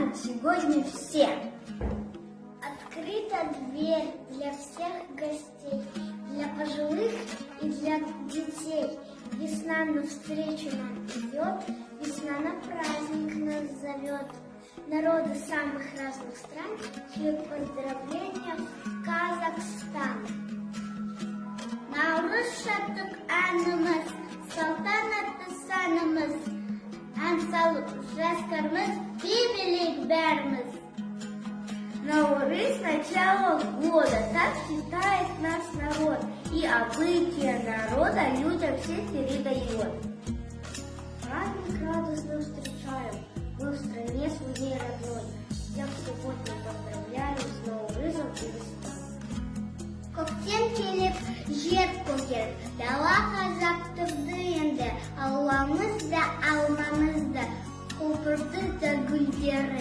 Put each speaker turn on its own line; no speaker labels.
празднуют сегодня все.
Открыта дверь для всех гостей, для пожилых и для детей. Весна навстречу нам идет, весна на праздник нас зовет. Народы самых разных стран шлют поздравления в Казахстан. Наурыз шаттық әніміз, салтанатты сәніміз, ән салып жастарымыз, бейбілік бәріміз.
Наурыз — начало года, так считает наш народ, и обычаи народа людям все передает.
Праздник радостно встречаем, мы в стране своей родной. Всех субботу поздравляю с Наурызом и весной. Көктем келіп, жер көгеріп, дала қазақ тұрды енді, ауламыз да алмамыз да, құлпырды да гүлдері.